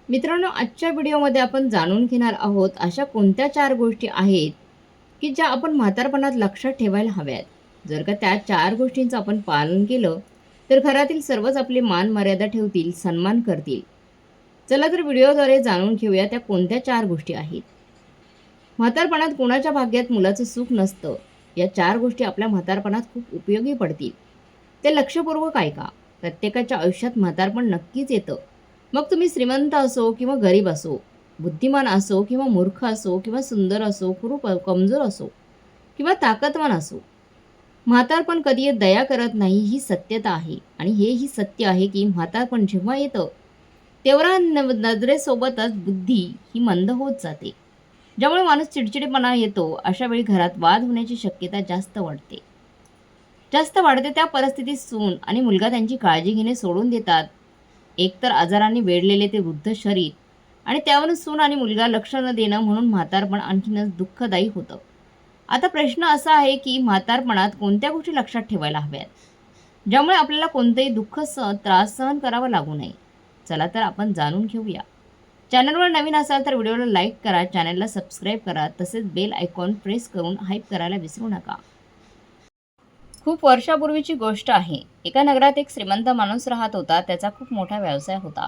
मित्रांनो, आजच्या व्हिडिओमध्ये आपण जाणून घेणार आहोत अशा कोणत्या 4 गोष्टी आहेत, की ज्या आपण म्हातारपणात लक्षात ठेवायला हव्यात. जर का त्या 4 गोष्टींचं आपण पालन केलं, तर घरातील सर्वच आपली मान मर्यादा ठेवतील, सन्मान करतील. चला तर व्हिडिओद्वारे जाणून घेऊया त्या कोणत्या 4 गोष्टी आहेत. म्हातारपणात कोणाच्या भाग्यात मुलाचं सुख नसतं. या 4 गोष्टी आपल्या म्हातारपणात खूप उपयोगी पडतील. ते लक्षपूर्वक ऐका. प्रत्येकाच्या आयुष्यात म्हातारपण नक्कीच येतं. मग तुम्ही श्रीमंत असो किंवा गरीब असो, बुद्धिमान असो किंवा मूर्ख असो किंवा सुंदर असो, खूप कमजोर असो किंवा ताकदवान असो. म्हातारपण कधी दया करत नाही, ही सत्यता आहे. आणि हेही सत्य आहे की म्हातारपण जेव्हा येतं, तेव्हा नजरेसोबतच बुद्धी ही मंद होत जाते. ज्यामुळे माणूस चिडचिडेपणा येतो. अशा वेळी घरात वाद होण्याची शक्यता जास्त वाढते. त्या परिस्थितीत सून आणि मुलगा त्यांची काळजी घेणे सोडून देतात. एकतर आजाराने वेढलेले ते वृद्ध शरीर आणि त्यावरून सून आणि मुलगा लक्ष न देणं, म्हणून म्हातारपण आणखीनच दुःखदायी होतं. आता प्रश्न असा आहे की म्हातारपणात कोणत्या गोष्टी लक्षात ठेवायला हव्यात, ज्यामुळे आपल्याला कोणतेही त्रास सहन करावा लागू नये. चला तर आपण जाणून घेऊया. चॅनलवर नवीन असाल तर व्हिडिओला लाईक करा, चॅनलला सबस्क्राईब करा, तसेच बेल आयकॉन प्रेस करून हाईप करायला विसरू नका. खूप वर्षापूर्वीची गोष्ट आहे. एका नगरात एक श्रीमंत माणूस राहत होता. त्याचा खूप मोठा व्यवसाय होता.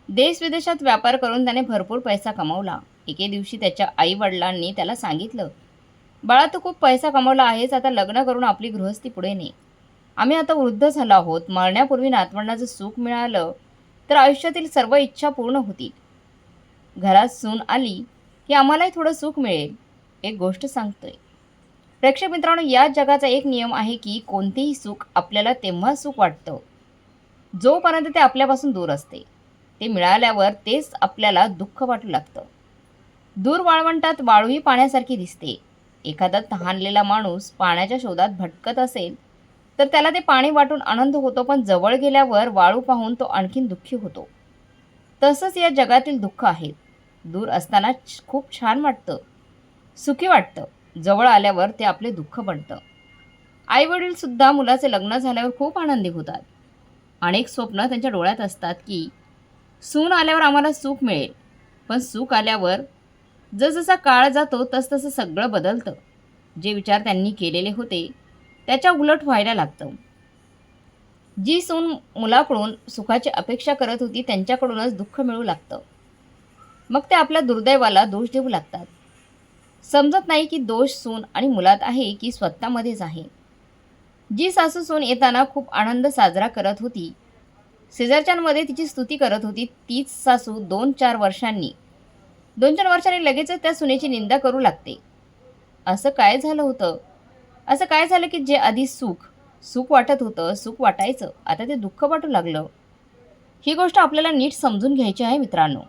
देश-विदेशात व्यापार करून त्याने भरपूर पैसा कमावला. एके दिवशी त्याच्या आई-वडिलांनी त्याला सांगितलं, "बाळा, तू खूप पैसा कमावला आहेस. आता लग्न करून आपली गृहस्थी पुढे ने. आम्ही आता वृद्ध झालो आहोत. मरण्यापूर्वी नातवंडाचं सुख मिळालं तर आयुष्यातील सर्व इच्छा पूर्ण होतील. घरात सून आली की आम्हालाही थोडं सुख मिळेल. एक गोष्ट सांगतोय." प्रेक्षक मित्रांनो, या जगाचा एक नियम आहे की कोणतेही सुख आपल्याला तेव्हा सुख वाटतं, जोपर्यंत ते आपल्यापासून दूर असते. ते मिळाल्यावर तेच आपल्याला दुःख वाटू लागतं. दूर वाळवंटात वाळूही पाण्यासारखी दिसते. एखादा तहानलेला माणूस पाण्याच्या शोधात भटकत असेल तर त्याला ते पाणी वाटून आनंद होतो, पण जवळ गेल्यावर वाळू पाहून तो आणखीन दुःखी होतो. तसंच या जगातील दुःख आहे. दूर असताना खूप छान वाटतं, सुखी वाटतं. जवळ आल्यावर ते आपले दुःख बनतं. आई-वडील सुद्धा मुलाचे लग्न झाल्यावर खूप आनंदी होतात. अनेक स्वप्न त्यांच्या डोळ्यात असतात की सून आल्यावर आम्हाला सुख मिळेल. पण सुख आल्यावर जसजसा काळ जातो तसतसं सगळं बदलतं. जे विचार त्यांनी केलेले होते त्याच्या उलट व्हायला लागतं. जी सून मुलाकडून सुखाची अपेक्षा करत होती त्यांच्याकडूनच दुःख मिळू लागतं. मग ते आपल्या दुर्दैवाला दोष देऊ लागतात. समजत नाही की दोष सून आणि मुलात आहे की स्वतःमध्येच आहे. जी सासू सून येताना खूप आनंद साजरा करत होती, शेजारच्यांमध्ये तिची स्तुती करत होती, तीच सासू 2-4 वर्षांनी लगेचच त्या सुनेची निंदा करू लागते. असं काय झालं होतं? असं काय झालं की जे आधी सुख वाटत होतं, सुख वाटायचं, आता ते दुःख वाटू लागलं? ही गोष्ट आपल्याला नीट समजून घ्यायची आहे मित्रांनो.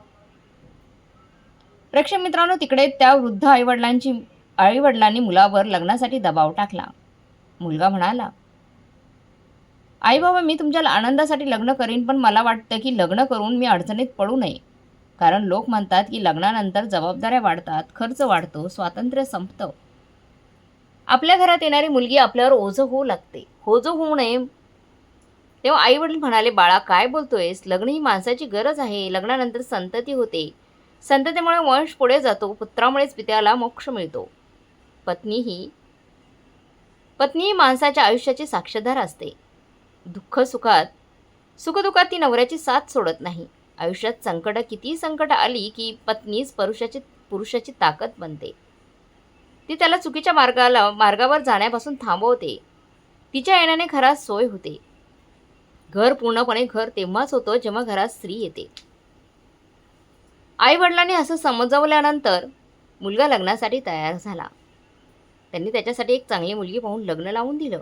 प्रेक्षक मित्रांनो, तिकडे त्या वृद्ध आईवडिलांनी मुलावर लग्नासाठी दबाव टाकला. मुलगा म्हणाला, "आई बाबा, मी तुमच्या आनंदासाठी लग्न करीन, पण मला वाटतं की लग्न करून मी अडचणीत पडू नये. कारण लोक म्हणतात की लग्नानंतर जबाबदाऱ्या वाढतात, खर्च वाढतो, स्वातंत्र्य संपतं. आपल्या घरात येणारी मुलगी आपल्यावर ओझं होऊ लागते. ओझं होऊ नये." तेव्हा आई वडील म्हणाले, "बाळा, काय बोलतोयस? लग्न ही माणसाची गरज आहे. लग्नानंतर संतती होते. संततीमुळे वंश पुढे जातो. पुत्रामुळेच पित्याला मोक्ष मिळतो. पत्नी ही माणसाच्या आयुष्याची साक्षीदार असते. सुखदुःखात ती नवऱ्याची साथ सोडत नाही. आयुष्यात कितीही संकट आली की पत्नीच पुरुषाची ताकद बनते. ती त्याला चुकीच्या मार्गावर जाण्यापासून थांबवते. तिच्या येण्याने घरात सोय होते. घर पूर्णपणे घर तेव्हाच होतं जेव्हा घरात स्त्री येते." आई वडिलांनी असं समजावल्यानंतर मुलगा लग्नासाठी तयार झाला. त्यांनी त्याच्यासाठी एक चांगली मुलगी पाहून लग्न लावून दिलं.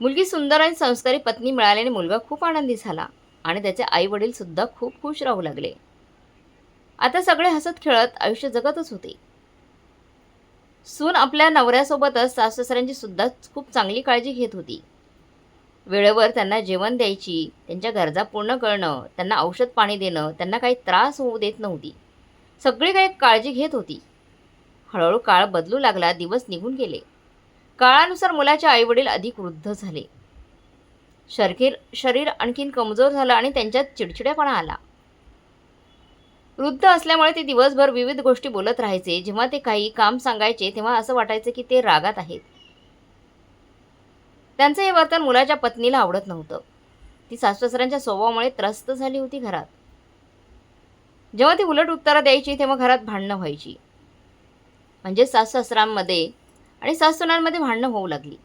मुलगी सुंदर आणि संस्कारी पत्नी मिळाल्याने मुलगा खूप आनंदी झाला आणि त्याचे आई वडील सुद्धा खूप खुश राहू लागले. आता सगळे हसत खेळत आयुष्य जगतच होते. सून आपल्या नवऱ्यासोबतच सासू-सासऱ्यांची सुद्धा खूप चांगली काळजी घेत होती. वेळेवर त्यांना जेवण द्यायची, त्यांच्या गरजा पूर्ण करणं, त्यांना औषध पाणी देणं, त्यांना काही त्रास होऊ देत नव्हती. सगळी काही काळजी घेत होती. हळूहळू काळ बदलू लागला. दिवस निघून गेले. काळानुसार मुलाचे आईवडील अधिक वृद्ध झाले. शरीर आणखीन कमजोर झालं आणि त्यांच्यात चिडचिडेपणा आला. वृद्ध असल्यामुळे ते दिवसभर विविध गोष्टी बोलत राहायचे. जेव्हा ते काही काम सांगायचे तेव्हा असं वाटायचं की ते रागात आहेत. त्यांचं हे वर्तन मुलाच्या पत्नीला आवडत नव्हतं. ती सासू-सासऱ्यांच्या स्वभावामुळे त्रस्त झाली होती घरात. जेव्हा ती उलट उत्तरं द्यायची तेव्हा घरात भांडणं व्हायची. म्हणजे सासू-सासऱ्यांमध्ये आणि सासू-सुनांमध्ये भांडणं होऊ लागली.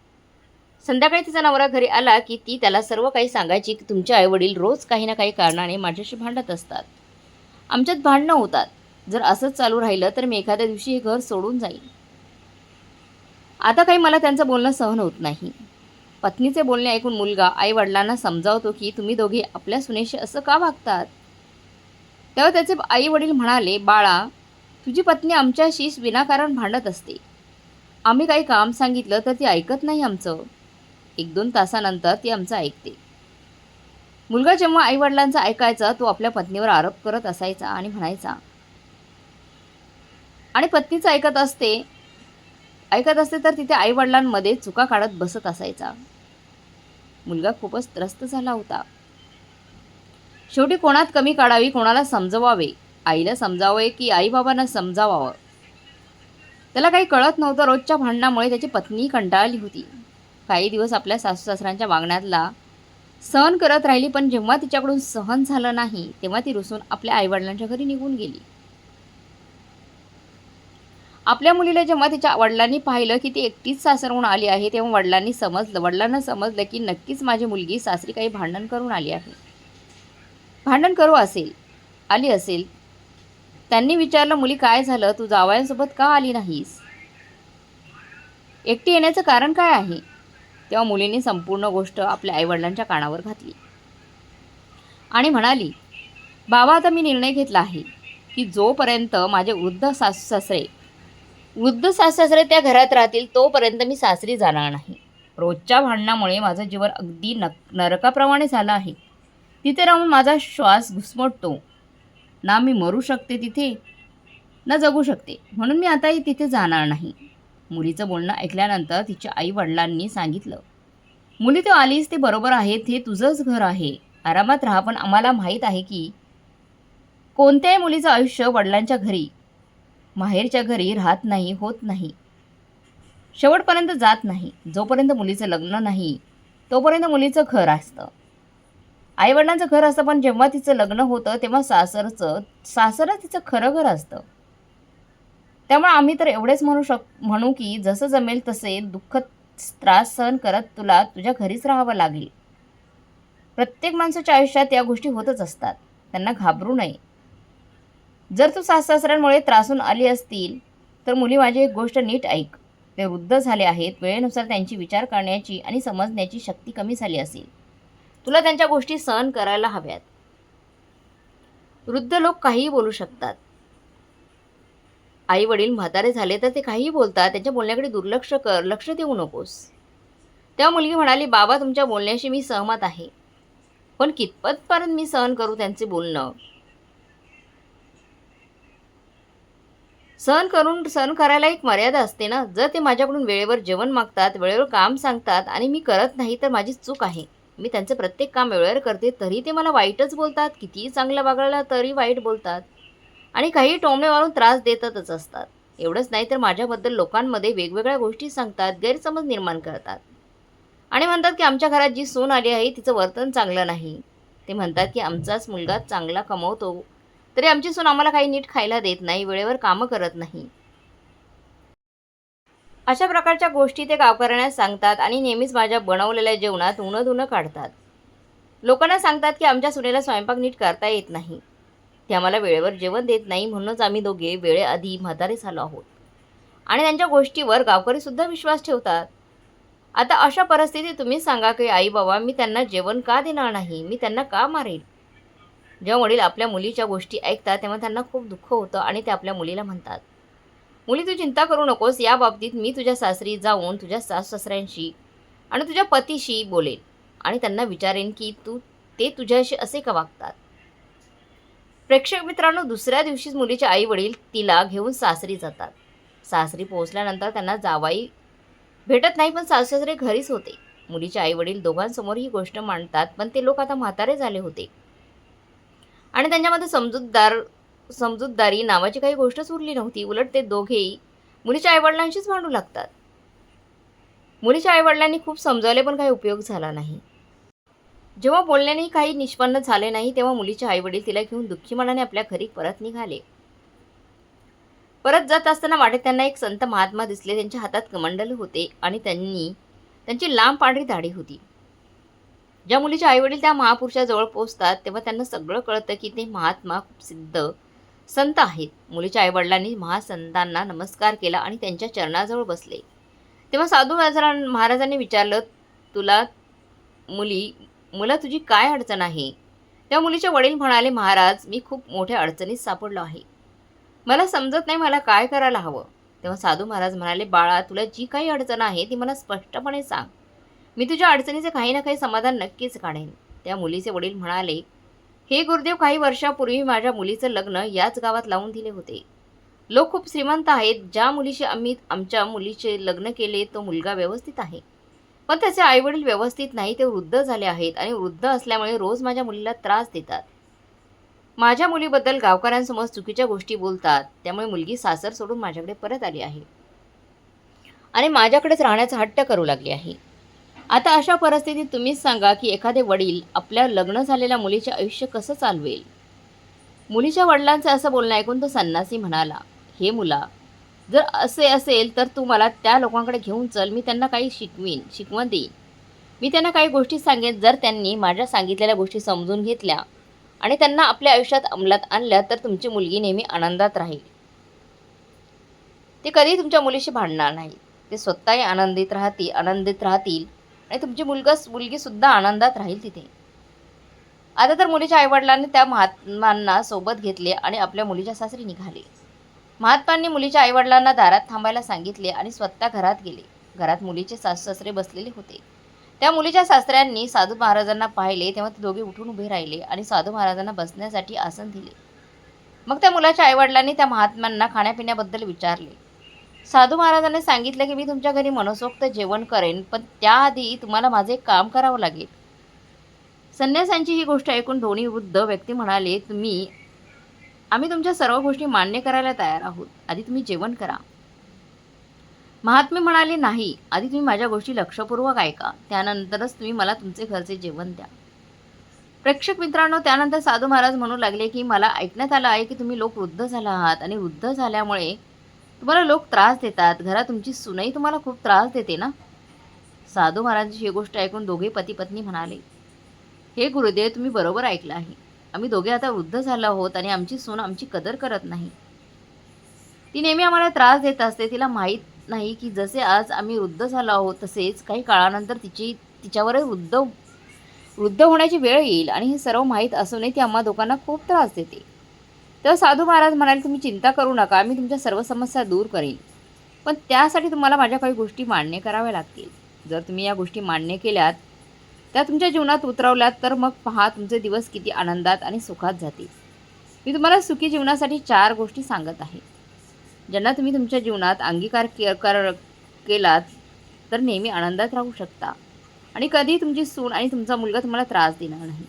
संध्याकाळी तिचा नवरा घरी आला की ती त्याला सर्व काही सांगायची की तुमचे आईवडील रोज काही ना काही कारणाने माझ्याशी भांडत असतात. आमच्यात भांडणं होतात. जर असंच चालू राहिलं तर मी एखाद्या दिवशी हे घर सोडून जाईन. आता काही मला त्यांचं बोलणं सहन होत नाही. पत्नीचे बोलणे ऐकून मुलगा आई-वडिलांना समजावतो की तुम्ही दोघे आपल्या सुनेशी असं का वागतात? तेव्हा त्याचे आई-वडील म्हणाले, बाळा, तुझी पत्नी आमच्याशी विनाकारण भांडत असते. आम्ही काही काम सांगितलं तर ती ऐकत नाही आमचं. 1-2 तासानंतर ती आमचं ऐकते. मुलगा जेव्हा आईवडिलांचा ऐकायचा तो आपल्या पत्नीवर आरोप करत असायचा आणि म्हणायचा आणि पत्नीचं ऐकत असते तर तिथे आईवडिलांमध्ये चुका काढत बसत असायचा. मुलगा खूपच त्रस्त झाला होता. शेवटी कोणात कमी काढावी, कोणाला समजवावे, आईला समजावे की आईबाबांना समजावावं, त्याला काही कळत नव्हतं. रोजच्या भांडणामुळे त्याची पत्नी कंटाळली होती. काही दिवस आपल्या सासू-सासऱ्यांच्या वागण्यातला सहन करत राहिली, पण जेव्हा तिच्याकडून सहन झालं नाही तेव्हा ती रुसून आपल्या आईवडिलांच्या घरी निघून गेली. आपल्या मुलीला जेव्हा तिच्या वडिलांनी पाहिलं की ती एकटीच सासरहून आली आहे तेव्हा वडिलांना समजलं की नक्कीच माझी मुलगी सासरी काही भांडण करून आली आहे. आली असेल. त्यांनी विचारलं, मुली काय झालं, तू जावयांसोबत का आली नाहीस? एकटी येण्याचं कारण काय आहे? तेव्हा मुलीने संपूर्ण गोष्ट आपल्या आईवडिलांच्या कानावर घातली आणि म्हणाली, बाबा, आता मी निर्णय घेतला आहे की जोपर्यंत माझे वृद्ध सासू-सासरे त्या घरात राहतील तोपर्यंत मी सासरी जाणार नाही. रोजच्या भांडणामुळे माझं जीवन अगदी नरकाप्रमाणे झालं आहे. तिथे राहून माझा श्वास घुसमटतो. ना मी मरू शकते तिथे, ना जगू शकते. म्हणून मी आताही तिथे जाणार नाही. मुलीचं बोलणं ऐकल्यानंतर तिच्या आई-वडिलांनी सांगितलं, मुली, तू आलीस ते बरोबर आहे. हे तुझंच घर आहे. आरामात राहा. पण आम्हाला माहीत आहे की कोणत्याही मुलीचं आयुष्य वडिलांच्या घरी, माहेरच्या घरी राहत नाही, होत नाही, शेवटपर्यंत जात नाही. जोपर्यंत मुलीचं लग्न नाही तोपर्यंत मुलीचं घर असतं, आईवडिलांचं घर असतं. पण जेव्हा तिचं लग्न होतं तेव्हा सासरच तिचं खरं घर असतं. त्यामुळे आम्ही तर एवढेच म्हणू की जसं जमेल तसे दुःख त्रास सहन करत तुला तुझ्या घरीच राहावं लागेल. प्रत्येक माणसाच्या आयुष्यात या गोष्टी होतच असतात. त्यांना घाबरू नये. जर तू सासऱ्यांमुळे त्रासून आली असतील तर मुली, माझी एक गोष्ट नीट ऐक. ते वृद्ध झाले आहेत. वेळेनुसार त्यांची विचार करण्याची आणि समजण्याची शक्ती कमी झाली असेल. तुला त्यांच्या गोष्टी सहन करायला हव्यात. वृद्ध लोक काहीही बोलू शकतात. आई वडील म्हातारे झाले तर ते काहीही बोलतात. त्यांच्या बोलण्याकडे दुर्लक्ष कर, लक्ष देऊ नकोस. तेव्हा मुलगी म्हणाली, बाबा, तुमच्या बोलण्याशी मी सहमत आहे, पण कितपतपर्यंत मी सहन करू त्यांचे बोलणं? सहन करायला एक मर्यादा असते ना. जर ते माझ्याकडून वेळेवर जेवण मागतात, वेळेवर काम सांगतात आणि मी करत नाही तर माझी चूक आहे. मी त्यांचं प्रत्येक काम वेळेवर करते तरी ते मला वाईटच बोलतात. कितीही चांगलं वागलं तरी वाईट बोलतात आणि काही टोमणे मारून त्रास देतच असतात. एवढंच नाही तर माझ्याबद्दल लोकांमध्ये वेगवेगळ्या गोष्टी सांगतात, गैरसमज निर्माण करतात आणि म्हणतात की आमच्या घरात जी सून आली आहे तिचं वर्तन चांगलं नाही. ते म्हणतात की आमचाच मुलगा चांगला कमवतो तरी आमची सून आम्हाला काही नीट खायला देत नाही, वेळेवर कामं करत नाही. अशा प्रकारच्या गोष्टी ते गावकऱ्यांना सांगतात आणि नेहमीच माझ्या बनवलेल्या जेवणात उणं काढतात. लोकांना सांगतात की आमच्या सुनेला स्वयंपाक नीट करता येत नाही, ते आम्हाला वेळेवर जेवण देत नाही, म्हणूनच आम्ही दोघे वेळेआधी म्हातारे झालो आहोत. आणि त्यांच्या गोष्टीवर गावकरीसुद्धा विश्वास ठेवतात. आता अशा परिस्थितीत तुम्ही सांगा की आई बाबा, मी त्यांना जेवण का देणार नाही, मी त्यांना का मारेल? जेव्हा वडील आपल्या मुलीच्या गोष्टी ऐकतात तेव्हा त्यांना खूप दुःख होतं आणि ते आपल्या मुलीला म्हणतात, मुली, तू चिंता करू नकोस. या बाबतीत मी तुझ्या सासरी जाऊन तुझ्या सासू-सासऱ्यांशी आणि तुझ्या पतीशी बोलेन आणि त्यांना विचारेन की ते तुझ्याशी असे का वागतात. प्रेक्षक मित्रांनो, दुसऱ्या दिवशीच मुलीचे आई वडील तिला घेऊन सासरी जातात. सासरी पोहोचल्यानंतर त्यांना जावाई भेटत नाही, पण सासू-सासरे घरीच होते. मुलीचे आई वडील दोघांसमोर ही गोष्ट मांडतात, पण ते लोक आता म्हातारे झाले होते आणि त्यांच्यामध्ये समजूतदारी नावाची काही गोष्टच उरली नव्हती. उलट ते दोघेही मुलीच्या आईवडिलांशीच भांडू लागतात. मुलीच्या आईवडिलांनी खूप समजावले पण काही उपयोग झाला नाही. जेव्हा बोलण्याने काही निष्पन्न झाले नाही तेव्हा मुलीचे आईवडील तिला घेऊन दुःखी मनाने आपल्या घरी परत निघाले. परत जात असताना वाटेत त्यांना एक संत महात्मा दिसले. त्यांच्या हातात कमंडल होते आणि त्यांची लांब पांढरी दाढी होती. ज्या मुलीचे आईवडील त्या महापुरुषाजवळ पोहोचतात तेव्हा त्यांना सगळं कळतं की ते महात्मा खूप सिद्ध संत आहेत. मुलीच्या आईवडिलांनी महासंतांना नमस्कार केला आणि त्यांच्या चरणाजवळ बसले. तेव्हा साधू महाराजांनी विचारलं, तुला मुला तुझी काय अडचण आहे? त्या मुलीचे वडील म्हणाले, महाराज, मी खूप मोठ्या अडचणीत सापडलो आहे. मला समजत नाही मला काय करायला हवं. तेव्हा साधू महाराज म्हणाले, बाळा, तुला जी काही अडचण आहे ती मला स्पष्टपणे सांग. मी तुझ्या अडचणीचे काही ना काही समाधान नक्कीच काढेन. त्या मुलीचे वडील म्हणाले, हे गुरुदेव, काही वर्षापूर्वी माझ्या मुलीचं लग्न याच गावात लावून दिले होते. लोक खूप श्रीमंत आहेत. ज्या मुलीशी आम्ही आमच्या मुलीचे लग्न केले तो मुलगा व्यवस्थित आहे, पण त्याचे आईवडील व्यवस्थित नाही. ते वृद्ध झाले आहेत आणि वृद्ध असल्यामुळे रोज माझ्या मुलीला त्रास देतात. माझ्या मुलीबद्दल गावकऱ्यांसमोर चुकीच्या गोष्टी बोलतात. त्यामुळे मुलगी सासर सोडून माझ्याकडे परत आली आहे आणि माझ्याकडेच राहण्याचा हट्ट करू लागली आहे. आता अशा परिस्थितीत तुम्हीच सांगा की एखादे वडील आपल्या लग्न झालेल्या मुलीचे आयुष्य कसं चालवेल? मुलीच्या वडिलांचं असं बोलणं ऐकून तो संन्यासी म्हणाला, हे मुला, जर असे असेल तर तू मला त्या लोकांकडे घेऊन चल. मी त्यांना काही शिकवण देईन. मी त्यांना काही गोष्टी सांगेन. जर त्यांनी माझ्या सांगितलेल्या गोष्टी समजून घेतल्या आणि त्यांना आपल्या आयुष्यात अंमलात आणल्या तर तुमची मुलगी नेहमी आनंदात राहील. ते कधीही तुमच्या मुलीशी भांडणार नाही. ते स्वतःही आनंदित राहतील आणि तुमची मुलगीसुद्धा आनंदात राहील तिथे. आता तर मुलीच्या आईवडिलांनी त्या महात्मांना सोबत घेतले आणि आपल्या मुलीच्या सासरी निघाले. महात्मांनी मुलीच्या आईवडिलांना दारात थांबायला सांगितले आणि स्वतः घरात गेले. घरात मुलीचे सासू-सासरे बसलेले होते. त्या मुलीच्या सासऱ्यांनी साधू महाराजांना पाहिले तेव्हा ते दोघे उठून उभे राहिले आणि साधू महाराजांना बसण्यासाठी आसन दिले. मग त्या मुलाच्या आईवडिलांनी त्या महात्म्यांना खाण्यापिण्याबद्दल विचारले. साधू महाराजांनी सांगितले की मी तुमच्या घरी मनसोक्त जेवण करेन, पण त्याआधी तुम्हाला माझे एक काम करावं लागेल. संन्यासांची ही गोष्ट ऐकून दोन्ही वृद्ध व्यक्ती म्हणाले, आम्ही तुमच्या सर्व गोष्टी मान्य करायला तयार आहोत. आधी तुम्ही जेवण करा. महात्मे म्हणाले, नाही, आधी तुम्ही माझ्या गोष्टी लक्षपूर्वक ऐका, त्यानंतरच तुम्ही मला तुमचे घरचे जेवण द्या. प्रेक्षक मित्रांनो, त्यानंतर साधू महाराज म्हणू लागले की मला ऐकण्यात आलं आहे की तुम्ही लोक वृद्ध झाला आहात आणि वृद्ध झाल्यामुळे तुम्हाला लोक त्रास देतात. घरात तुमची सुनई तुम्हाला खूप त्रास देते ना? साधू महाराजांची ही गोष्ट ऐकून दोघे पती पत्नी म्हणाले, हे गुरुदेव, तुम्ही बरोबर ऐकलं आहे. आम्ही दोघे आता वृद्ध झालो आहोत आणि आमची सून आमची कदर करत नाही. ती नेहमी आम्हाला त्रास देत असते. तिला माहीत नाही की जसे आज आम्ही वृद्ध झालो आहोत तसेच काही काळानंतर तिच्यावरही वृद्ध होण्याची वेळ येईल आणि हे सर्व माहीत असूनही ती आम्हा दोघांना खूप त्रास देते. तेव्हा साधू महाराज म्हणाले, तुम्ही चिंता करू नका, मी तुमच्या सर्व समस्या दूर करीन, पण त्यासाठी तुम्हाला माझ्या काही गोष्टी मान्य कराव्या लागतील. जर तुम्ही या गोष्टी मान्य केल्यात, त्या तुमच्या जीवनात उतरवल्यात, तर मग पहा तुमचे दिवस किती आनंदात आणि सुखात जातील. मी तुम्हाला सुखी जीवनासाठी 4 गोष्टी सांगत आहे, ज्यांना तुम्ही तुमच्या जीवनात अंगीकार केलात तर नेहमी आनंदात राहू शकता आणि कधीही तुमची सून आणि तुमचा मुलगा तुम्हाला त्रास देणार नाही.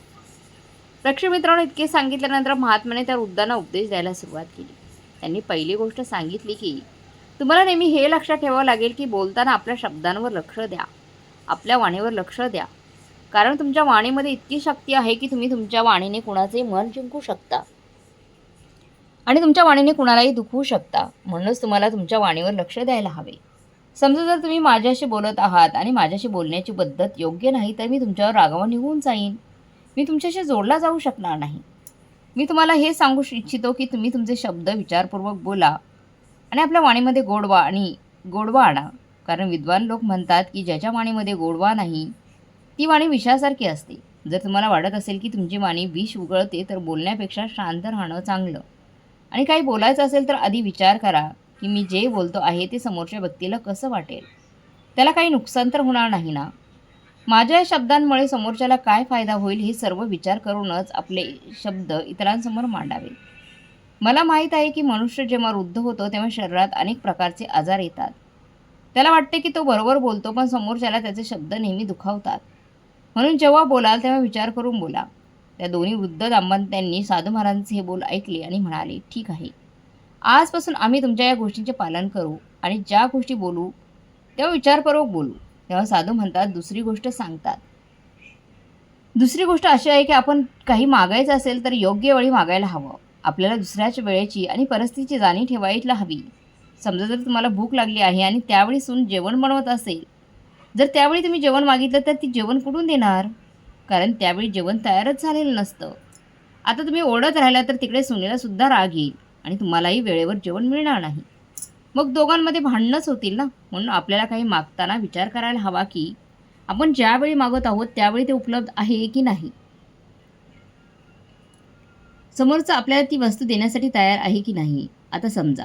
प्रेक्षक मित्रांनो, इतके सांगितल्यानंतर महात्म्याने त्या वृद्धांना उपदेश द्यायला सुरुवात केली. त्यांनी पहिली गोष्ट सांगितली की तुम्हाला नेहमी हे लक्षात ठेवावं लागेल की बोलताना आपल्या शब्दांवर लक्ष द्या, आपल्या वाणीवर लक्ष द्या, कारण तुमच्या वाणीमध्ये इतकी शक्ती आहे की तुम्ही तुमच्या वाणीने कुणाचे मन जिंकू शकता आणि तुमच्या वाणीने कुणालाही दुखवू शकता. म्हणूनच तुम्हाला तुमच्या वाणीवर लक्ष द्यायला हवे. समजा जर तुम्ही माझ्याशी बोलत आहात आणि माझ्याशी बोलण्याची पद्धत योग्य नाही तर मी तुमच्यावर रागावर निघून जाईन. मी तुमच्याशी जोडला जाऊ शकणार नाही. मी तुम्हाला हे सांगू इच्छितो की तुम्ही तुमचे शब्द विचारपूर्वक बोला आणि आपल्या वाणीमध्ये गोडवा आणा, कारण विद्वान लोक म्हणतात की ज्याच्या वाणीमध्ये गोडवा नाही ती वाणी विषासारखी असते. जर तुम्हाला वाटत असेल की तुमची वाणी विष उगळते तर बोलण्यापेक्षा शांत राहणं चांगलं आणि काही बोलायचं असेल तर आधी विचार करा की मी जे बोलतो आहे ते समोरच्या व्यक्तीला कसं वाटेल, त्याला काही नुकसान तर होणार नाही ना. माझ्या या शब्दांमुळे समोरच्याला काय फायदा होईल हे सर्व विचार करूनच आपले शब्द इतरांसमोर मांडावे. मला माहीत आहे की मनुष्य जेव्हा वृद्ध होतो तेव्हा शरीरात अनेक प्रकारचे आजार येतात. त्याला वाटते की तो बरोबर बोलतो, पण समोरच्याला त्याचे शब्द नेहमी दुखावतात. म्हणून जेव्हा बोलाल तेव्हा विचार करून बोला. त्या दोन्ही वृद्ध दाम्पत्यांनी साधू महाराजांचे हे बोल ऐकले आणि म्हणाले, ठीक आहे, आजपासून आम्ही तुमच्या या गोष्टींचे पालन करू आणि ज्या गोष्टी बोलू तेव्हा विचारपूर्वक बोलू. तेव्हा साधू म्हणतात, दुसरी गोष्ट सांगतात. दुसरी गोष्ट अशी आहे की आपण काही मागायचं असेल तर योग्य वेळी मागायला हवं. आपल्याला दुसऱ्याच वेळेची आणि परिस्थितीची जाणीव ठेवायला हवी. समजा जर तुम्हाला भूक लागली आहे आणि त्यावेळी सून जेवण बनवत असेल, जर त्यावेळी तुम्ही जेवण मागितलं तर ती जेवण कुठून देणार? कारण त्यावेळी जेवण तयारच झालेलं नसतं. आता तुम्ही ओरडत राहिला तर तिकडे सुनेला सुद्धा राग येईल आणि तुम्हालाही वेळेवर जेवण मिळणार नाही. मग दोघांमध्ये भांडणंच होतील ना. म्हणून आपल्याला काही मागताना विचार करायला हवा की आपण ज्यावेळी मागत आहोत त्यावेळी ते उपलब्ध आहे की नाही. समोरचा आपल्याला ती वस्तू देण्यासाठी तयार आहे की नाही. आता समजा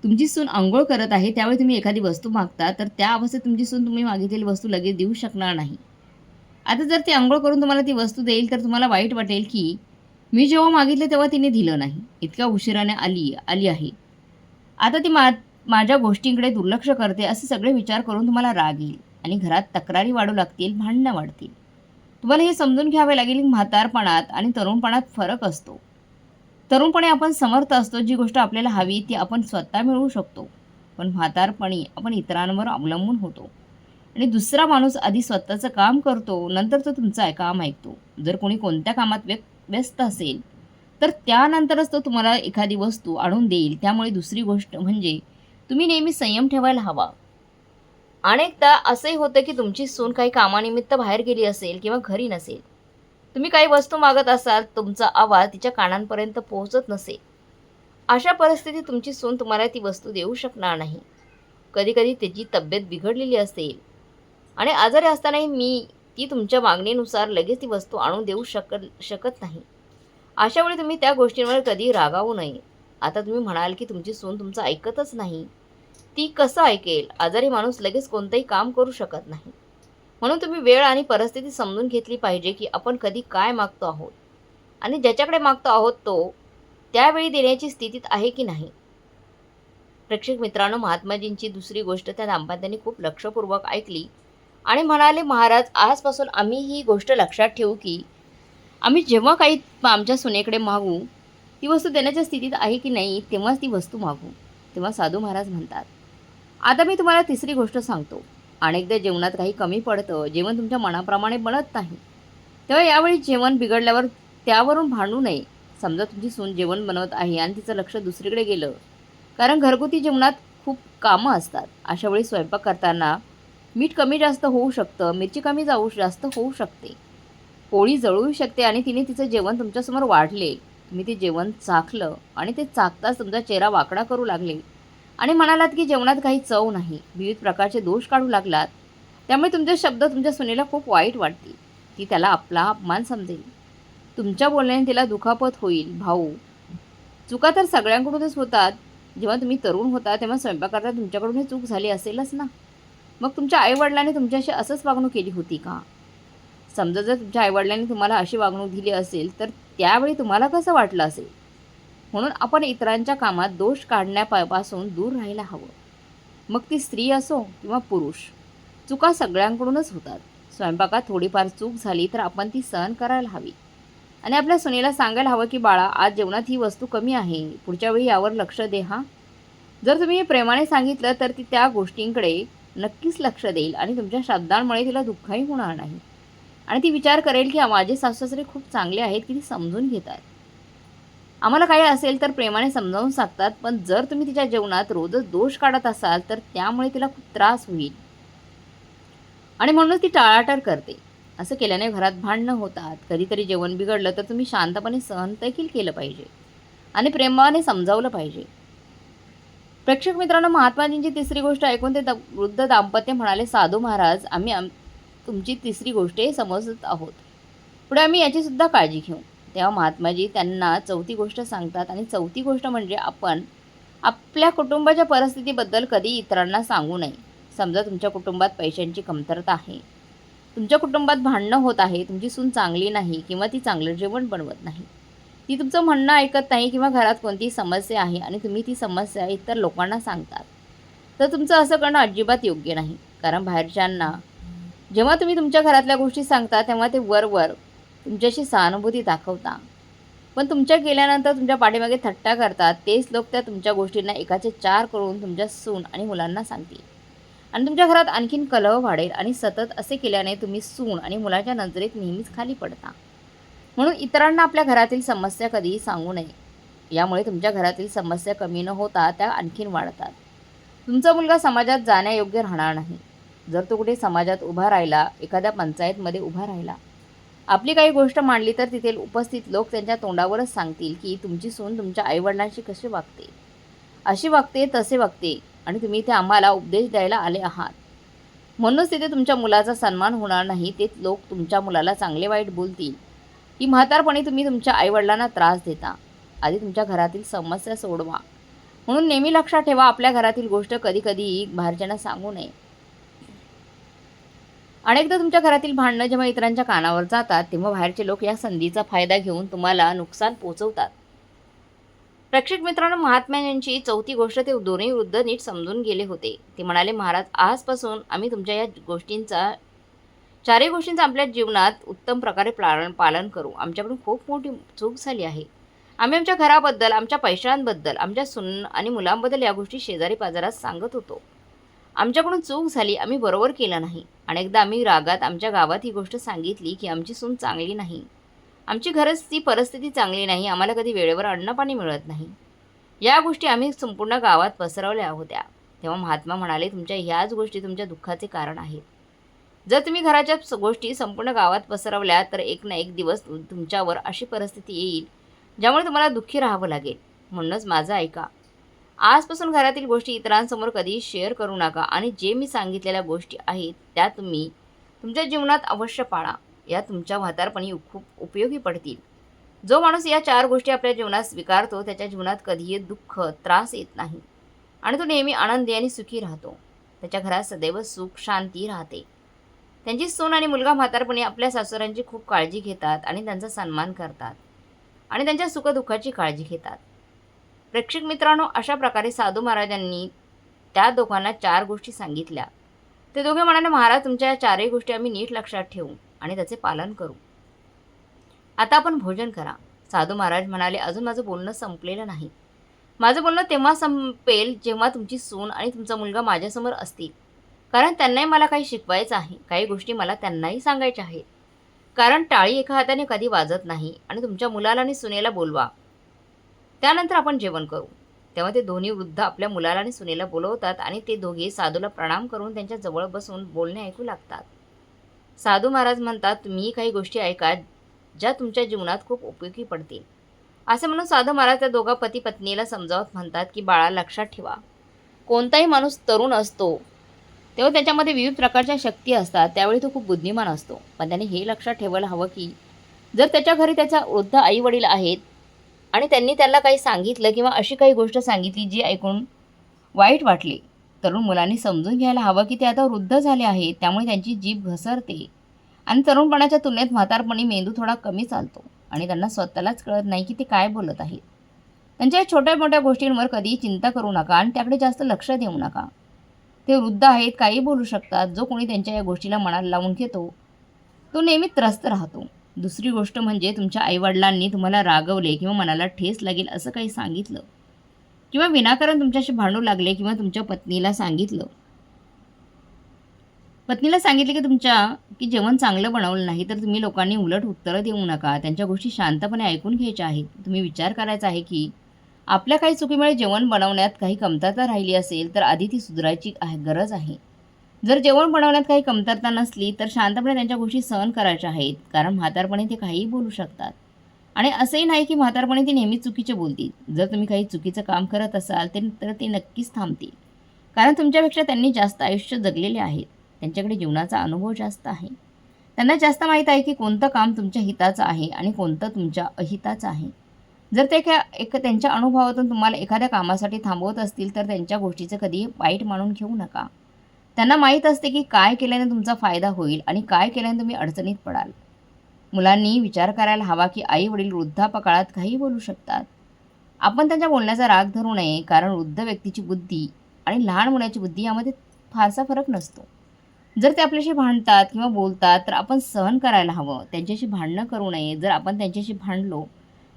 तुमची सून अंघोळ करत आहे, त्यावेळी तुम्ही एखादी वस्तू मागता, तर त्या अवस्थेत तुमची सून तुम्ही मागितलेली वस्तू लगेच देऊ शकणार नाही. आता जर ती अंघोळ करून तुम्हाला ती वस्तू देईल तर तुम्हाला वाईट वाटेल की मी जेव्हा मागितलं तेव्हा तिने दिलं नाही, इतक्या उशिराने आली आहे. आता ती माझ्या गोष्टींकडे दुर्लक्ष करते, असे सगळे विचार करून तुम्हाला राग येईल आणि घरात तक्रारी वाढू लागतील, भांडणं वाढतील. तुम्हाला हे समजून घ्यावे लागेल की म्हातारपणात आणि तरुणपणात फरक असतो. तरुणपणी आपण समर्थ असतो, जी गोष्ट आपल्याला हवी ती आपण स्वतः मिळवू शकतो. पण म्हातारपणी आपण इतरांवर अवलंबून होतो आणि दुसरा माणूस आधी स्वतःचं काम करतो, नंतर तो तुमचं काम ऐकतो. जर कोणी कोणत्या कामात व्यस्त असेल तर त्यानंतरच तो तुम्हाला एखादी वस्तू आणून देईल. त्यामुळे दुसरी गोष्ट म्हणजे तुम्ही नेहमी संयम ठेवायला हवा. अनेकदा असंही होतं की तुमची सून काही कामानिमित्त बाहेर गेली असेल किंवा घरी नसेल. तुम्ही काही वस्तू मागत असाल, तुमचा आवाज तिच्या कानांपर्यंत पोहोचत नसेल. अशा परिस्थितीत तुमची सून तुम्हाला ती वस्तू देऊ शकणार नाही. कधीकधी त्याची तब्येत बिघडलेली असेल आणि आजारी असतानाही ती तुमच्या मागणीनुसार लगेच ती वस्तू आणून देऊ शकत नाही. अशा वेळी तुम्ही त्या गोष्टींवर कधी रागावू नये. आता तुम्ही म्हणाल की तुमची सून तुमचं ऐकतच नाही. ती कसं ऐकेल? आजारी माणूस लगेच कोणतंही काम करू शकत नाही. म्हणून तुम्ही वेळ आणि परिस्थिती समजून घेतली पाहिजे की आपण कधी काय मागतो आहोत आणि ज्याच्याकडे मागतो आहोत तो त्यावेळी देण्याची स्थितीत आहे की नाही. प्रेक्षक मित्रांनो, महात्माजींची दुसरी गोष्ट त्या दाम्पत्यांनी खूप लक्षपूर्वक ऐकली आणि म्हणाले, महाराज, आजपासून आम्ही ही गोष्ट लक्षात ठेवू की आम्ही जेव्हा काही आमच्या सुनेकडे मागू, ती वस्तू देण्याच्या स्थितीत आहे की नाही तेव्हाच ती वस्तू मागू. तेव्हा साधू महाराज म्हणतात, आता मी तुम्हाला तिसरी गोष्ट सांगतो. अनेकदा जेवणात काही कमी पडतं, जेवण तुमच्या मनाप्रमाणे बनत नाही, तेव्हा यावेळी जेवण बिघडल्यावर त्यावरून भांडू नये. समजा तुमची सून जेवण बनवत आहे आणि तिचं लक्ष दुसरीकडे गेलं, कारण घरगुती जेवणात खूप कामं असतात. अशा वेळी स्वयंपाक करताना मीठ कमी जास्त होऊ शकतं, मिरची कमी जास्त होऊ शकते, पोळी जळू शकते आणि तिने तिचं जेवण तुमच्यासमोर वाढले. तुम्ही ते जेवण चाखलं आणि ते चाखताच तुमचा चेहरा वाकडा करू लागले आणि म्हणालात की जेवणात काही चव नाही, विविध प्रकारचे दोष काढू लागलात. त्यामुळे तुमचे शब्द तुमच्या सुनेला खूप वाईट वाटतील. ती त्याला आपला अपमान समजेल. तुमच्या बोलण्याने तिला दुखापत होईल. भाऊ, चुका तर सगळ्यांकडूनच होतात. जेव्हा तुम्ही तरुण होता तेव्हा स्वयंपाक करता तुमच्याकडून ही चूक झाली असेलच ना. मग तुमच्या आईवडिलांनी तुमच्याशी असंच वागणूक केली होती का? समजा जर तुमच्या आईवडिलांनी तुम्हाला अशी वागणूक दिली असेल तर त्यावेळी तुम्हाला कसं वाटलं असेल. म्हणून आपण इतरांच्या कामात दोष काढण्यापासून दूर राहायला हवं. मग ती स्त्री असो किंवा पुरुष, चुका सगळ्यांकडूनच होतात. स्वयंपाकात थोडीफार चूक झाली तर आपण ती सहन करायला हवी आणि आपल्या सुनेला सांगायला हवं की बाळा, आज जेवणात ही वस्तू कमी आहे, पुढच्या वेळी यावर लक्ष दे हा. जर तुम्ही प्रेमाने सांगितलं तर ती त्या गोष्टींकडे नक्कीच लक्ष देईल आणि तुमच्या शब्दांमुळे तिला दुःखही होणार नाही आणि ती विचार करेल की माझे सासू-सासरे खूप चांगले आहेत की ती समजून घेतात. आम्हाला काही असेल तर प्रेमाने समजावून सांगतात, पण जर तुम्ही तिच्या जेवणात रोजच दोष काढत असाल तर त्यामुळे तिला खूप त्रास होईल आणि म्हणूनच ती टाळाटाळ करते. असं केल्याने घरात भांडणं होतात. कधीतरी जेवण बिघडलं तर तुम्ही शांतपणे सहन देखील केलं पाहिजे आणि प्रेमाने समजावलं पाहिजे. प्रेक्षक मित्रांनो, महात्माजींची तिसरी गोष्ट ऐकून ते वृद्ध दाम्पत्य म्हणाले, साधू महाराज, आम्ही तुमची तिसरी गोष्ट समजत आहोत, पुढे आम्ही याचीसुद्धा काळजी घेऊ. तेव्हा महात्माजी त्यांना चौथी गोष्ट सांगतात आणि चौथी गोष्ट म्हणजे आपण आपल्या कुटुंबाच्या परिस्थितीबद्दल कधी इतरांना सांगू नये. समजा तुमच्या कुटुंबात पैशांची कमतरता आहे, तुमच्या कुटुंबात भांडणं होत आहे, तुमची सून चांगली नाही किंवा ती चांगलं जेवण बनवत नाही, ती तुमचं म्हणणं ऐकत नाही किंवा घरात कोणतीही समस्या आहे आणि तुम्ही ती समस्या इतर लोकांना सांगतात, तर तुमचं असं करणं अजिबात योग्य नाही. कारण बाहेरच्यांना जेव्हा तुम्ही तुमच्या घरातल्या गोष्टी सांगता तेव्हा ते वरवर तुमच्याशी सहानुभूती दाखवता, पण तुमच्या गेल्यानंतर तुमच्या पाठीमागे थट्टा करतात तेच लोक त्या तुमच्या गोष्टींना एकाचे 4 करून तुमच्या सून आणि मुलांना सांगतील. आणि तुमच्या घरात आणखीन कलह वाढेल आणि सतत असे केल्याने तुम्ही सून आणि मुलाच्या नजरेत नेहमीच खाली पडता. म्हणून इतरांना आपल्या घरातील समस्या कधीही सांगू नये. यामुळे तुमच्या घरातील समस्या कमी न होता त्या आणखीन वाढतात. तुमचा मुलगा समाजात जाण्यायोग्य राहणार नाही. जर तो कुठे समाजात उभा राहिला, एखाद्या पंचायतमध्ये उभा राहिला, आपली काही गोष्ट मांडली तर तिथे उपस्थित लोक त्यांच्या तोंडावरच सांगतील की तुमची सून तुमच्या आईवडिलांशी कशी वागते, अशी वागते, तसे वागते आणि तुम्ही इथे आम्हाला उपदेश द्यायला आले आहात. म्हणूनच तिथे तुमच्या मुलाचा सन्मान होणार नाही. ते लोक तुमच्या मुलाला चांगले वाईट बोलतील की म्हातारपणी तुम्ही तुमच्या आईवडिलांना त्रास देता. आधी तुमच्या घरातील समस्या सोडवा. म्हणून नेहमी लक्षात ठेवा, आपल्या घरातील गोष्ट कधीकधी बाहेरच्यांना सांगू नये. अनेकदा तुमच्या घरातील भांडणं जेव्हा इतरांच्या कानावर जातात तेव्हा बाहेरचे लोक या संधीचा फायदा घेऊन तुम्हाला नुकसान पोचवतात. प्रेक्षक मित्रांनो, महात्मा यांची चौथी गोष्ट ते दोन्ही वृद्ध नीट समजून गेले होते. ते म्हणाले, महाराज, आजपासून आम्ही तुमच्या या चारही गोष्टींचा आपल्या जीवनात उत्तम प्रकारे पालन करू. आमच्याकडून खूप मोठी चूक झाली आहे. आम्ही आमच्या घराबद्दल, आमच्या पैशांबद्दल, आमच्या सून आणि मुलांबद्दल या गोष्टी शेजारी पाजारात सांगत होतो. आमच्याकडून चूक झाली, आम्ही बरोबर केलं नाही. अनेकदा आम्ही रागात आमच्या गावात ही गोष्ट सांगितली की आमची सून चांगली नाही, आमची घरची परिस्थिती चांगली नाही, आम्हाला कधी वेळेवर अन्नपाणी मिळत नाही. या गोष्टी आम्ही संपूर्ण गावात पसरवल्या होत्या. तेव्हा महात्मा म्हणाले, तुमच्या ह्याच गोष्टी तुमच्या दुःखाचे कारण आहेत. जर तुम्ही घराच्या गोष्टी संपूर्ण गावात पसरवल्या तर एक ना एक दिवस तुमच्यावर अशी परिस्थिती येईल ज्यामुळे तुम्हाला दुःखी राहावं लागेल. म्हणूनच माझं ऐका. आजपासून घरातील गोष्टी इतरांसमोर कधीही शेअर करू नका आणि जे मी सांगितलेल्या गोष्टी आहेत त्या तुम्ही तुमच्या जीवनात अवश्य पाळा. या तुमच्या म्हातारपणी खूप उपयोगी पडतील. जो माणूस या 4 गोष्टी आपल्या जीवनात स्वीकारतो त्याच्या जीवनात कधीही दुःख, त्रास येत नाही आणि तो नेहमी आनंदी आणि सुखी राहतो. त्याच्या घरात सदैव सुख, शांती राहते. त्यांची सून आणि मुलगा म्हातारपणी आपल्या सासऱ्यांची खूप काळजी घेतात आणि त्यांचा सन्मान करतात आणि त्यांच्या सुखदुःखाची काळजी घेतात. प्रेक्षक मित्रांनो, अशा प्रकारे साधू महाराजांनी त्या दोघांना 4 गोष्टी सांगितल्या. ते दोघे म्हणाले, महाराज, तुमच्या या 4ही गोष्टी आम्ही नीट लक्षात ठेवू आणि त्याचे पालन करू. आता आपण भोजन करा. साधू महाराज म्हणाले, अजून माझं बोलणं संपलेलं नाही. माझं बोलणं तेव्हा संपेल जेव्हा तुमची सून आणि तुमचा मुलगा माझ्यासमोर असतील. कारण त्यांनाही मला काही शिकवायचं आहे. काही गोष्टी मला त्यांनाही सांगायच्या आहेत. कारण टाळी एका हाताने कधी वाजत नाही. आणि तुमच्या मुलाला आणि सुनेला बोलवा. त्यानंतर आपण जेवण करू. तेव्हा ते दोन्ही वृद्ध आपल्या मुलाला आणि सुनेला बोलवतात आणि ते दोघे साधूला प्रणाम करून त्यांच्या जवळ बसून बोलणे ऐकू लागतात. साधू महाराज म्हणतात, तुम्हीही काही गोष्टी ऐका ज्या तुमच्या जीवनात खूप उपयोगी पडतील. असे म्हणून साधू महाराज त्या दोघा पती पत्नीला समजावत म्हणतात की बाळा, लक्षात ठेवा, कोणताही माणूस तरुण असतो तेव्हा त्याच्यामध्ये विविध प्रकारच्या शक्ती असतात. त्यावेळी तो खूप बुद्धिमान असतो. पण त्याने हे लक्षात ठेवायला हवं की जर त्याच्या घरी त्याचा वृद्ध आई वडील आहेत आणि त्यांनी त्याला काही सांगितलं किंवा अशी काही गोष्ट सांगितली जी ऐकून वाईट वाटली, तरुण मुलांनी समजून घ्यायला हवं की ते आता वृद्ध झाले आहेत. त्यामुळे त्यांची जीभ घसरते आणि तरुणपणाच्या तुलनेत म्हातारपणी मेंदू थोडा कमी चालतो आणि त्यांना स्वतःलाच कळत नाही की ते काय बोलत आहेत. त्यांच्या छोट्या मोठ्या गोष्टींवर कधीही चिंता करू नका आणि त्याकडे जास्त लक्ष देऊ नका. ते वृद्ध आहेत, काही बोलू शकतात. जो कोणी त्यांच्या या गोष्टीला मनाला लावून घेतो तो नेहमी त्रस्त राहतो. दुसरी गोष्ट म्हणजे तुमच्या आईवडिलांनी तुम्हाला रागवले किंवा मनाला ठेस लागेल असं काही सांगितलं किंवा विनाकारण तुमच्याशी भांडू लागले किंवा तुमच्या पत्नीला सांगितले की जेवण चांगलं बनवलं नाही तर तुम्ही लोकांनी उलट उत्तरं देऊ नका. त्यांच्या गोष्टी शांतपणे ऐकून घ्यायच्या आहेत. तुम्ही विचार करायचा आहे की आपल्या काही चुकीमुळे जेवण बनवण्यात काही कमतरता राहिली असेल तर आधी ती सुधारायची गरज आहे. जर जेवण बनवण्यात काही कमतरता नसली तर शांतपणे त्यांच्या गोष्टी सहन करायच्या आहेत. कारण म्हातारपणी ते काहीही बोलू शकतात आणि असंही नाही की म्हातारपणी ते नेहमी चुकीचे बोलतील. जर तुम्ही काही चुकीचं काम करत असाल तर ते नक्कीच थांबतील. कारण तुमच्यापेक्षा त्यांनी जास्त आयुष्य जगलेले आहेत. त्यांच्याकडे जीवनाचा अनुभव जास्त आहे. त्यांना जास्त माहीत आहे की कोणतं काम तुमच्या हिताचं आहे आणि कोणतं तुमच्या अहिताचं आहे. जर ते त्यांच्या अनुभवातून तुम्हाला एखाद्या कामासाठी थांबवत असतील तर त्यांच्या गोष्टीचं कधी वाईट मानून घेऊ नका. त्यांना माहीत असते की काय केल्याने तुमचा फायदा होईल आणि काय केल्याने तुम्ही अडचणीत पडाल. मुलांनी विचार करायला हवा की आई वडील वृद्धापकाळात काही बोलू शकतात. आपण त्यांच्या बोलण्याचा राग धरू नये. कारण वृद्ध व्यक्तीची बुद्धी आणि लहान मुलाची बुद्धी यामध्ये फारसा फरक नसतो. जर ते आपल्याशी भांडतात किंवा बोलतात तर आपण सहन करायला हवं. त्यांच्याशी भांडणं करू नये. जर आपण त्यांच्याशी भांडलो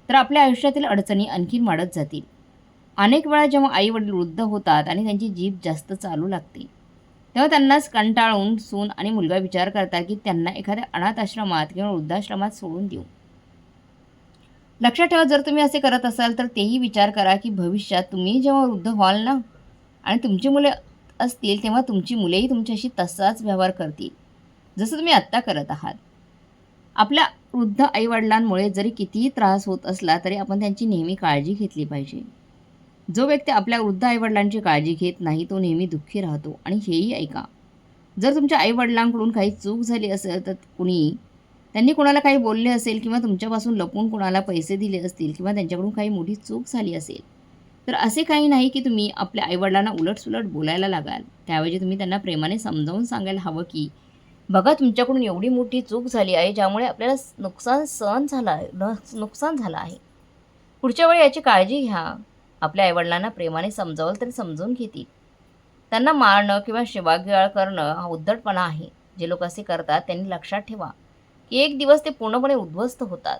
तर आपल्या आयुष्यातील अडचणी आणखीन वाढत जातील. अनेक वेळा जेव्हा आई-वडील वृद्ध होतात आणि त्यांची जीभ जास्त चालू लागते, तेव्हा त्यांनाच कंटाळून सून आणि मुलगा विचार करतात की त्यांना एखाद्या अनाथ आश्रमात किंवा वृद्धाश्रमात सोडून देऊ. लक्षात ठेवा, जर तुम्ही असे करत असाल तर तेही विचार करा की भविष्यात तुम्ही जेव्हा वृद्ध व्हाल ना आणि तुमची मुले असतील तेव्हा तुमची मुलेही तुमच्याशी तसाच व्यवहार करतील जसं तुम्ही आत्ता करत आहात. आपल्या वृद्ध आईवडिलांमुळे जरी कितीही त्रास होत असला तरी आपण त्यांची नेहमी काळजी घेतली पाहिजे. जो व्यक्ती आपल्या वृद्ध आईवडिलांची काळजी घेत नाही तो नेहमी दुःखी राहतो. आणि हेही ऐका, जर तुमच्या आईवडिलांकडून काही चूक झाली असेल तर त्यांनी कुणाला काही बोलले असेल किंवा तुमच्यापासून लपून कुणाला पैसे दिले असतील किंवा त्यांच्याकडून काही मोठी चूक झाली असेल तर असे काही नाही की तुम्ही आपल्या आईवडिलांना उलटसुलट बोलायला लागाल. त्याऐवजी तुम्ही त्यांना प्रेमाने समजावून सांगायला हवं की बघा, तुमच्याकडून एवढी मोठी चूक झाली आहे ज्यामुळे आपल्याला नुकसान झालं आहे. पुढच्या वेळी याची काळजी घ्या. आपल्या आईवडिलांना प्रेमाने समजावलं तरी समजून घेतील. त्यांना मारणं किंवा शिवागाळ करणं हा उद्धटपणा आहे. जे लोक असे करतात त्यांनी लक्षात ठेवा की एक दिवस ते पूर्णपणे उद्ध्वस्त होतात.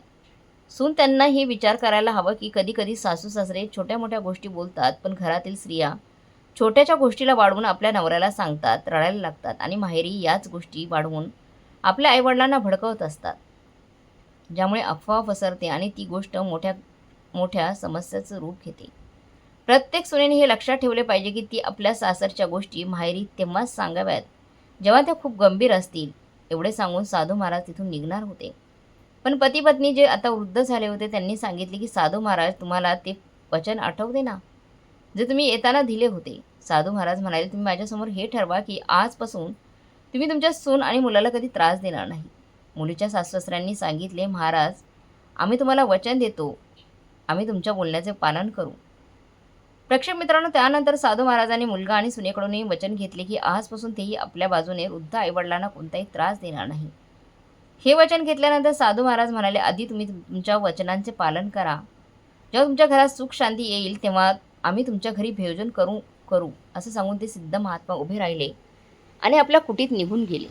सून त्यांना हे विचार करायला हवं की कधीकधी सासू सासरे छोट्या मोठ्या गोष्टी बोलतात, पण घरातील स्त्रिया छोट्याच्या गोष्टीला वाढवून आपल्या नवऱ्याला सांगतात, रडायला लागतात आणि माहेरी याच गोष्टी वाढवून आपल्या आईवडिलांना भडकवत असतात, ज्यामुळे अफवा पसरते आणि ती गोष्ट मोठ्या मोठ्या समस्येचं रूप घेते. प्रत्येक सुनेने हे लक्षात ठेवले पाहिजे की ती आपल्या सासरच्या गोष्टी माहेरी तेव्हाच सांगाव्यात जेव्हा त्या खूप गंभीर असतील. एवढे सांगून साधू महाराज तिथून निघणार होते. पण पती पत्नी जे आता वृद्ध झाले होते त्यांनी सांगितले की साधू महाराज, तुम्हाला ते वचन आठवते ना जे तुम्ही येताना दिले होते. साधू महाराज म्हणाले, तुम्ही माझ्यासमोर हे ठरवा की आजपासून तुम्ही तुमच्या सून आणि मुलाला कधी त्रास देणार नाही. मुलीच्या सासू-सासऱ्यांनी सांगितले, महाराज आम्ही तुम्हाला वचन देतो, आम्ही तुमच्या बोलण्याचे पालन करू. प्रेक्षक मित्रांनो, त्यानंतर साधू महाराजांनी मुलगा आणि सुनेकडूनही वचन घेतले की आजपासून तेही आपल्या बाजूने वृद्ध आईवडिलांना कोणताही त्रास देणार नाही. हे वचन घेतल्यानंतर साधू महाराज म्हणाले, आधी तुम्ही तुमच्या वचनांचे पालन करा. जेव्हा तुमच्या घरात सुख शांती येईल तेव्हा आम्ही तुमच्या घरी भोजन करू असं सांगून ते सिद्ध महात्मा उभे राहिले आणि आपल्या कुटीत निघून गेले.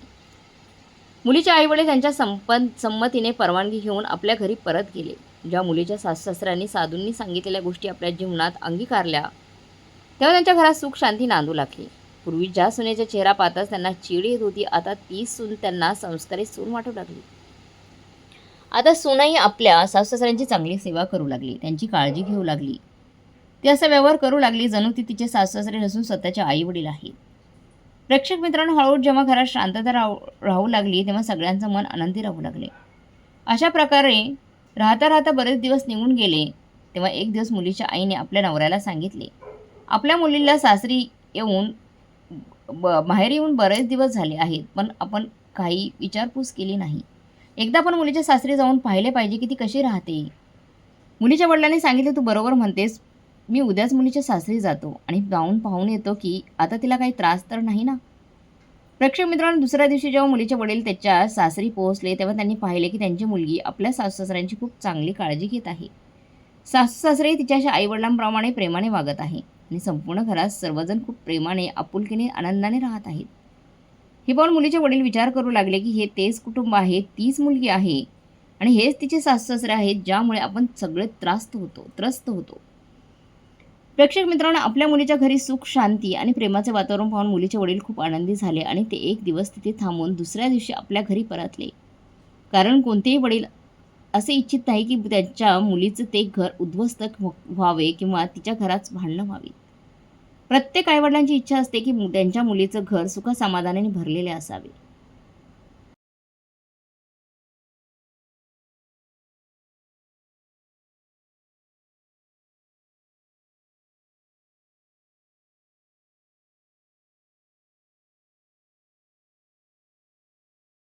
मुलीचे आईवडील त्यांच्या संमतीने परवानगी घेऊन आपल्या घरी परत गेले. जेव्हा मुलीच्या सासू-सासऱ्यांनी साधूंनी सांगितलेल्या गोष्टी आपल्या जीवनात अंगीकारल्या तेव्हा त्यांच्या घरात सुख शांती नांदू लागली. पूर्वी ज्या सुनेचा चेहरा पाहताच त्यांना चीड येत होती, आता ती सून त्यांना संस्कारी सून वाटू लागली. आता सूनही आपल्या सासू-सासऱ्यांची चांगली सेवा करू लागली, त्यांची काळजी घेऊ लागली. ती असा व्यवहार करू लागली जणू ती तिचे सासू-सासरे नसून स्वतःचे आई-वडील आहेत. प्रेक्षक मित्रांनो, हळूहळू जेव्हा घरात शांतता राहू लागली तेव्हा सगळ्यांचं मन आनंदी राहू लागले. अशा प्रकारे राहता राहता बरेच दिवस निघून गेले. तेव्हा एक दिवस मुलीच्या आईने आपल्या नवऱ्याला सांगितले, आपल्या मुलीला सासरी येऊन माहेरी येऊन बरेच दिवस झाले आहेत, पण आपण काही विचारपूस केली नाही. एकदा पण मुलीच्या सासरी जाऊन पाहिले पाहिजे की ती कशी राहते. मुलीच्या वडिलांनी सांगितले, तू बरोबर म्हणतेस, मी उद्याच मुलीच्या सासरी जातो आणि जाऊन पाहून येतो की आता तिला काही त्रास तर नाही ना. प्रेक्षक मित्रांनो, दुसऱ्या दिवशी जेव्हा मुलीचे वडील त्याच्या सासरी पोहोचले तेव्हा त्यांनी पाहिले की त्यांची मुलगी आपल्या सासू-सासऱ्यांची खूप चांगली काळजी घेत आहे. सासू-सासरे तिच्याच्या आईवडिलांप्रमाणे प्रेमाने वागत आहे आणि संपूर्ण घरात सर्वजण खूप प्रेमाने, आपुलकीने, आनंदाने राहत आहेत. हे पाहून मुलीचे वडील विचार करू लागले की हे तेच कुटुंब आहे, तीच मुलगी आहे आणि हेच तिचे सासू-सासरे आहेत ज्यामुळे आपण सगळे त्रस्त होतो. प्रेक्षक मित्रांनो, आपल्या मुलीच्या घरी सुख शांती आणि प्रेमाचे वातावरण पाहून मुलीचे वडील खूप आनंदी झाले आणि ते एक दिवस तिथे थांबून दुसऱ्या दिवशी आपल्या घरी परतले. कारण कोणतेही वडील असे इच्छित नाही की त्यांच्या मुलीचं ते घर उद्ध्वस्त व्हावे किंवा तिच्या घरात भांडणं व्हावी. प्रत्येक आईवडिलांची इच्छा असते की त्यांच्या मुलीचं घर सुखसमाधानाने भरलेले असावे.